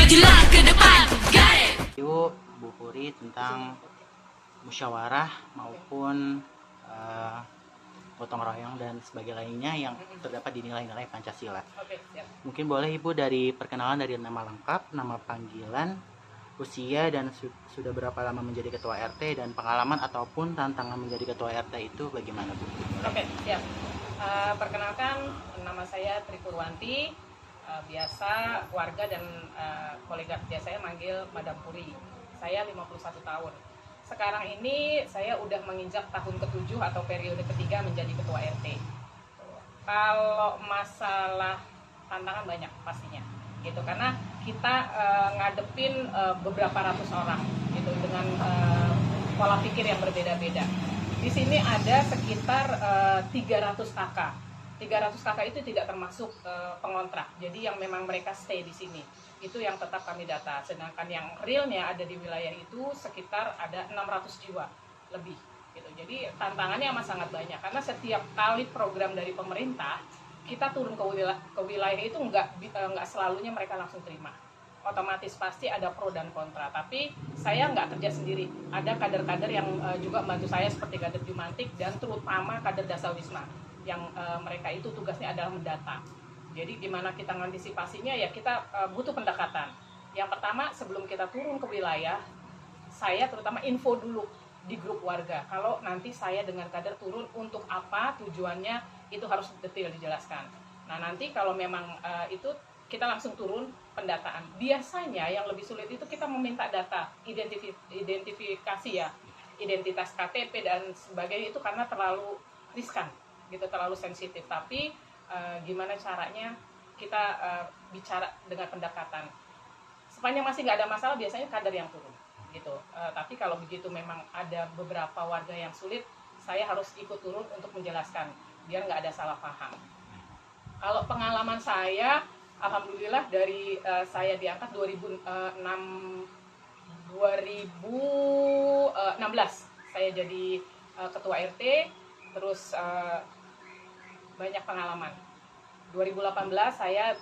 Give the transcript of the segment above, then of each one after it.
majulah ke depan. Got it. Yuk, Bu Puri tentang musyawarah maupun gotong royong dan sebagainya lainnya yang terdapat di nilai-nilai Pancasila. Oke, siap. Mungkin boleh Ibu dari perkenalan dari nama lengkap, nama panggilan, usia, dan sudah berapa lama menjadi ketua RT, dan pengalaman ataupun tantangan menjadi ketua RT itu bagaimana Bu? Oke, siap. Perkenalkan, nama saya Tri Purwanti. Biasa warga dan kolega kerja saya manggil Madam Puri. Saya 51 tahun. Sekarang ini saya udah menginjak tahun ke-7 atau periode ketiga menjadi ketua RT. Kalau masalah tantangan banyak pastinya, gitu, karena kita ngadepin beberapa ratus orang, gitu, dengan pola pikir yang berbeda-beda. Di sini ada sekitar 300 kakak. 300 kakak itu tidak termasuk pengontrak, jadi yang memang mereka stay di sini itu yang tetap kami data. Sedangkan yang realnya ada di wilayah itu sekitar ada 600 jiwa lebih, gitu. Jadi tantangannya amat sangat banyak karena setiap kali program dari pemerintah kita turun ke wilayah itu nggak selalunya mereka langsung terima. Otomatis pasti ada pro dan kontra. Tapi saya nggak kerja sendiri. Ada kader-kader yang juga membantu saya seperti kader Jumantik dan terutama kader Dasawisma yang mereka itu tugasnya adalah mendata. Jadi gimana kita mengantisipasinya, ya kita butuh pendekatan. Yang pertama, sebelum kita turun ke wilayah, saya terutama info dulu di grup warga. Kalau nanti saya dengan kader turun untuk apa, tujuannya itu harus detail dijelaskan. Nah nanti kalau memang itu kita langsung turun pendataan. Biasanya yang lebih sulit itu kita meminta data, identifikasi ya, identitas KTP dan sebagainya itu karena terlalu riskan, gitu, terlalu sensitif. Tapi gimana caranya kita bicara dengan pendekatan. Sepanjang masih nggak ada masalah, biasanya kader yang turun, gitu. Tapi kalau begitu memang ada beberapa warga yang sulit, saya harus ikut turun untuk menjelaskan biar nggak ada salah paham. Kalau pengalaman saya, alhamdulillah dari saya diangkat 2016 saya jadi ketua RT, terus banyak pengalaman. 2018 saya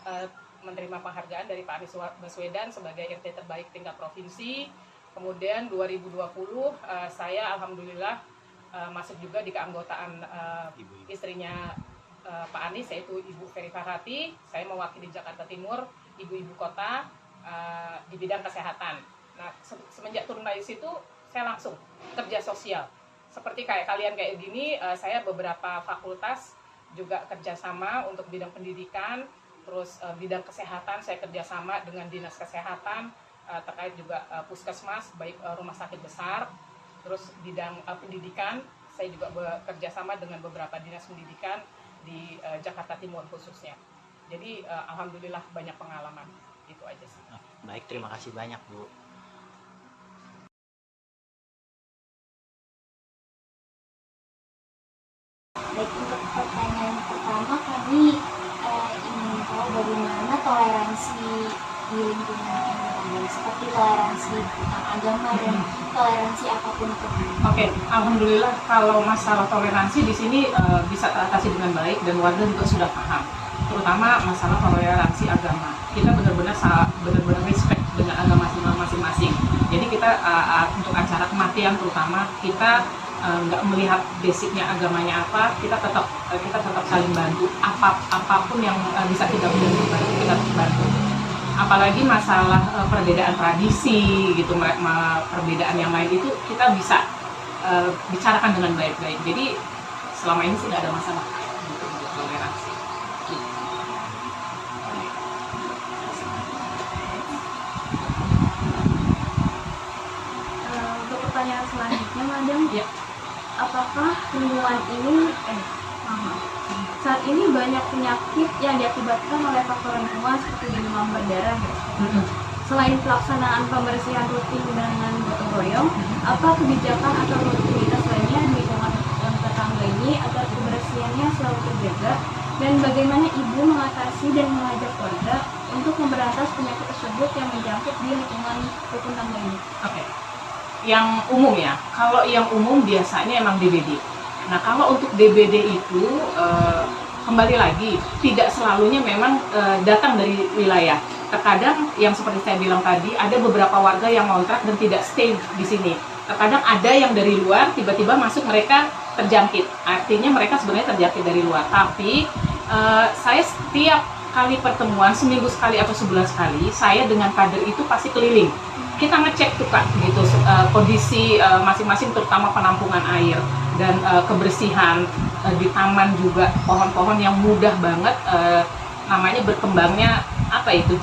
menerima penghargaan dari Pak Anies Baswedan sebagai RT terbaik tingkat provinsi. Kemudian 2020 saya alhamdulillah masuk juga di keanggotaan istrinya Pak Anies, yaitu Ibu Ferry Farhati. Saya mewakili Jakarta Timur, ibu-ibu kota di bidang kesehatan. Nah, semenjak turun dari situ saya langsung kerja sosial. Seperti kayak kalian kayak gini, saya beberapa fakultas juga kerjasama untuk bidang pendidikan, terus bidang kesehatan saya kerjasama dengan dinas kesehatan terkait juga puskesmas, baik rumah sakit besar, terus bidang pendidikan saya juga bekerjasama dengan beberapa dinas pendidikan di Jakarta Timur khususnya. Jadi alhamdulillah banyak pengalaman, itu aja sih. Baik, terima kasih banyak Bu. Baik, untuk pertanyaan pertama kami ingin tahu bagaimana toleransi di lingkungan ini, seperti toleransi tentang agama dan toleransi apapun itu. Oke, alhamdulillah kalau masalah toleransi di sini bisa teratasi dengan baik dan warga juga sudah paham. Terutama masalah toleransi agama. Kita benar-benar respect dengan agama masing-masing. Jadi kita untuk acara kematian terutama kita nggak melihat basicnya agamanya apa, kita tetap saling bantu. Apapun yang bisa kita bantu, kita bantu. Apalagi masalah perbedaan tradisi, gitu, perbedaan yang lain itu kita bisa bicarakan dengan baik-baik. Jadi selama ini sih nggak ada masalah untuk toleransi. Untuk pertanyaan selanjutnya, Madam, Ya. apakah lingkungan ini saat ini banyak penyakit yang diakibatkan oleh faktor lingkungan seperti demam berdarah ya? Selain pelaksanaan pembersihan rutin dengan gotong royong, apa kebijakan atau rutinitas lainnya di lingkungan tetangga ini agar kebersihannya selalu terjaga, dan bagaimana Ibu mengatasi dan mengajak warga untuk memberantas penyakit tersebut yang menjangkit di lingkungan rukun tangga ini? Oke. Yang umum ya, kalau yang umum biasanya emang DBD. Nah kalau untuk DBD itu kembali lagi tidak selalunya memang datang dari wilayah. terkadang yang seperti saya bilang tadi, ada beberapa warga yang ngontrak dan tidak stay di sini. Terkadang ada yang dari luar tiba-tiba masuk, mereka terjangkit, artinya mereka sebenarnya terjangkit dari luar. Tapi saya setiap kali pertemuan, seminggu sekali atau sebulan sekali, saya dengan kader itu pasti keliling. Kita ngecek tuh Kak, gitu, kondisi masing-masing, terutama penampungan air dan kebersihan di taman juga, pohon-pohon yang mudah banget namanya berkembangnya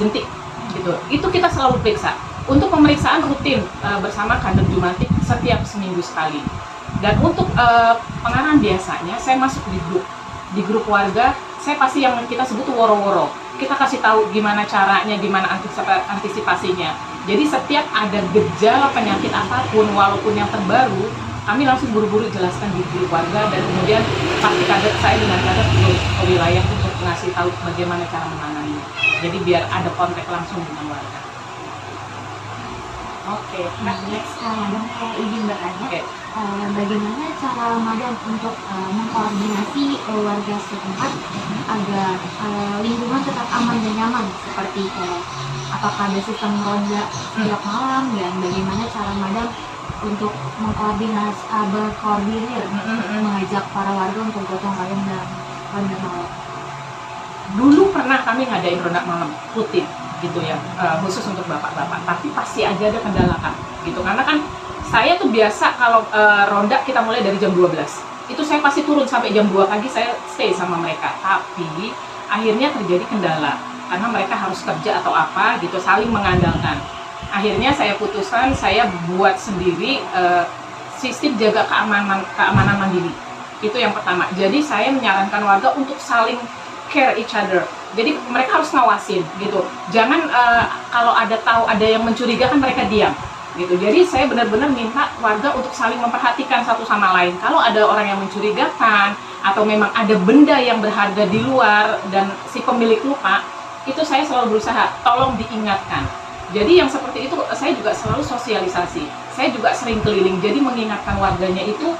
jentik gitu. Itu kita selalu periksa. Untuk pemeriksaan rutin bersama kader Jumantik setiap seminggu sekali. Dan untuk pengarahan biasanya saya masuk di grup warga, saya pasti yang kita sebut woro-woro. Kita kasih tahu gimana caranya, gimana antisipasinya. Jadi setiap ada gejala penyakit apapun, walaupun yang terbaru, kami langsung buru-buru jelaskan di grup warga, dan kemudian pasti kader saya dengan kader ke wilayah untuk ngasih tahu bagaimana cara menanganinya. Jadi biar ada kontak langsung dengan warga. Oke, Next, Madam saya izin bertanya, Oke. Bagaimana cara Madam untuk mengkoordinasi warga setempat agar lingkungan tetap aman dan nyaman, seperti apakah ada sistem ronda setiap malam, dan bagaimana cara Madam untuk berkoordinir mengajak para warga untuk gotong royong dan ronda malam? Dulu pernah kami ngadain ronda malam rutin gitu ya, khusus untuk bapak-bapak, tapi pasti aja ada kendala Kak, gitu. Karena kan saya tuh biasa kalau ronda kita mulai dari jam 12, itu saya pasti turun sampai jam 2 pagi, saya stay sama mereka. Tapi akhirnya terjadi kendala karena mereka harus kerja atau apa gitu, saling mengandalkan. Akhirnya saya putuskan, saya buat sendiri sistem jaga keamanan mandiri. Itu yang pertama. Jadi saya menyarankan warga untuk saling care each other. Jadi mereka harus ngawasin gitu. Jangan kalau tahu ada yang mencurigakan, mereka diam gitu. Jadi saya benar-benar minta warga untuk saling memperhatikan satu sama lain. Kalau ada orang yang mencurigakan atau memang ada benda yang berharga di luar dan si pemilik lupa, itu saya selalu berusaha tolong diingatkan. Jadi yang seperti itu saya juga selalu sosialisasi. Saya juga sering keliling, jadi mengingatkan warganya itu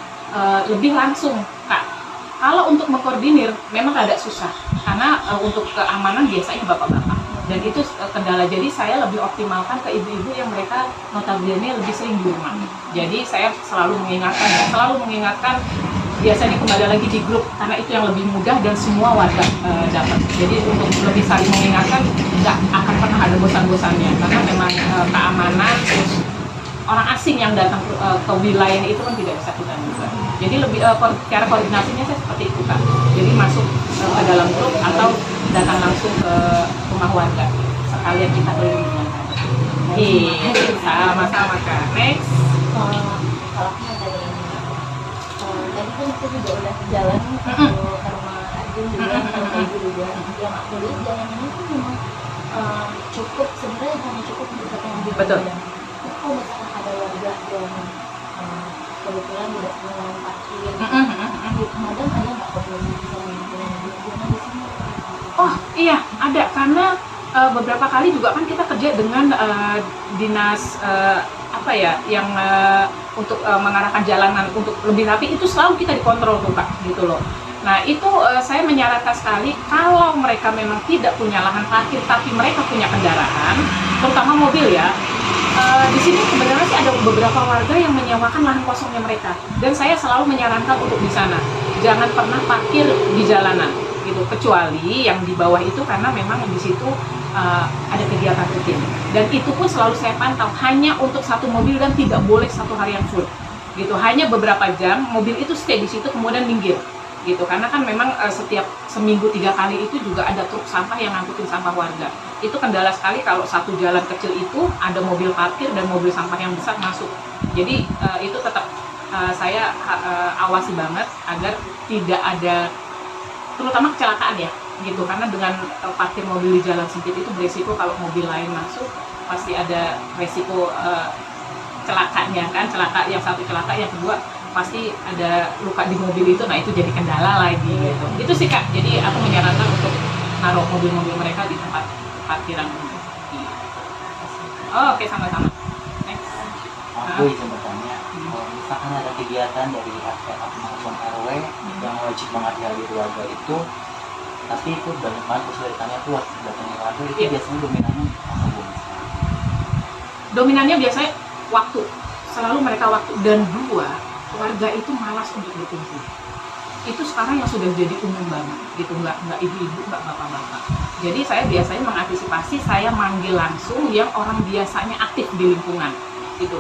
lebih langsung Kak. Kalau untuk mengkoordinir memang agak susah, karena untuk keamanan biasanya bapak-bapak, dan itu kendala. Jadi saya lebih optimalkan ke ibu-ibu yang mereka notabene lebih sering di rumah. Jadi saya selalu mengingatkan, biasanya kembali lagi di grup, karena itu yang lebih mudah dan semua warga dapat. Jadi untuk lebih saling mengingatkan, nggak akan pernah ada bosan-bosannya, karena memang keamanan, terus orang asing yang datang ke wilayah itu kan tidak bisa kita juga. Jadi lebih cara koordinasinya saya seperti itu Kak. Jadi masuk ke dalam grup atau datang langsung ke rumah warga. Sekalian kita keliling dengan Kak. Sama-sama Kak. Next. Kalau aku mau tanya ini, tadi kan kita juga udah jalan ke rumah Ajun juga, ke rumah Ibu juga. Yang aku lihat jalan ini tuh memang cukup, sebenarnya hanya cukup untuk satu mobil. Betul. Tapi kalau misalnya ada warga yang kebetulan tidak punya lahan parkir, Madam ada nggak koordinasi sama lingkungan di sini? Oh iya, ada, karena beberapa kali juga kan kita kerja dengan dinas yang untuk mengarahkan jalanan untuk lebih rapi, itu selalu kita dikontrol tuh Kak, gitu loh. Nah itu saya menyarankan sekali, kalau mereka memang tidak punya lahan parkir tapi mereka punya kendaraan, terutama mobil ya, di sini sebenarnya sih ada beberapa warga yang menyewakan lahan kosongnya mereka, dan saya selalu menyarankan untuk di sana jangan pernah parkir di jalanan gitu, kecuali yang di bawah itu karena memang di situ ada kegiatan rutin, dan itu pun selalu saya pantau hanya untuk satu mobil dan tidak boleh satu harian full gitu, hanya beberapa jam mobil itu stay di situ kemudian minggir gitu, karena kan memang setiap seminggu 3 kali itu juga ada truk sampah yang ngangkutin sampah warga. Itu kendala sekali kalau satu jalan kecil itu ada mobil parkir dan mobil sampah yang besar masuk. Jadi itu tetap saya awasi banget agar tidak ada, terutama kecelakaan ya gitu, karena dengan parkir mobil di jalan sempit itu beresiko kalau mobil lain masuk pasti ada resiko celakanya kan, yang satu celaka, yang kedua pasti ada luka di mobil itu. Nah itu jadi kendala lagi gitu. Itu sih Kak, jadi aku menyarankan untuk naruh mobil-mobil mereka di tempat parkiran umum. Oke, sama-sama. Next. Aku izin bertanya, kalau misalkan ada kegiatan dari RT maupun RW yang wajib banget dihadiri warga itu, Tapi itu banyak banget kesulitannya tuh waktu datangnya warga itu Iya. biasanya dominannya apa Bu? Dominannya biasanya waktu, selalu mereka waktu. Dan dua, warga itu malas untuk berkumpul. Itu sekarang yang sudah jadi umum banget gitu, nggak ibu-ibu, nggak bapak-bapak. Jadi saya biasanya mengantisipasi, saya manggil langsung yang orang biasanya aktif di lingkungan gitu.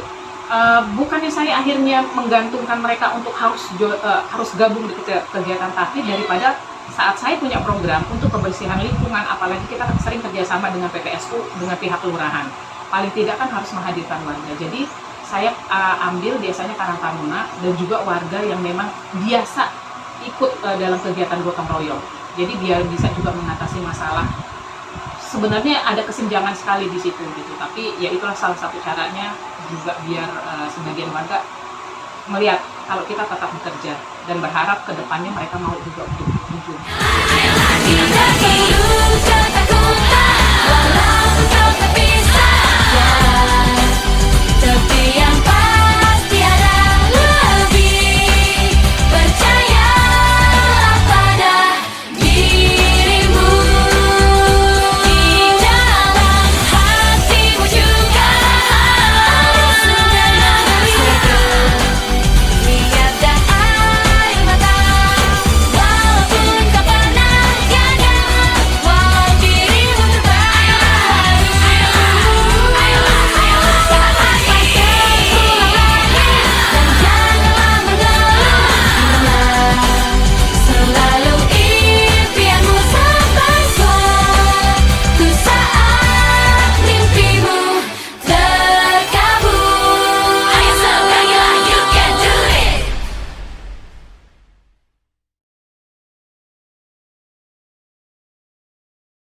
Bukannya saya akhirnya menggantungkan mereka untuk harus gabung di kegiatan takdir, daripada saat saya punya program untuk kebersihan lingkungan, apalagi kita sering kerjasama dengan PPSU, dengan pihak kelurahan, paling tidak kan harus menghadirkan warga. Jadi saya ambil biasanya Karang Taruna dan juga warga yang memang biasa ikut dalam kegiatan gotong royong. Jadi biar bisa juga mengatasi masalah. Sebenarnya ada kesenjangan sekali di situ gitu, tapi ya itulah salah satu caranya juga biar sebagian warga melihat kalau kita tetap bekerja dan berharap ke depannya mereka mau juga untuk berkunjung. I like you.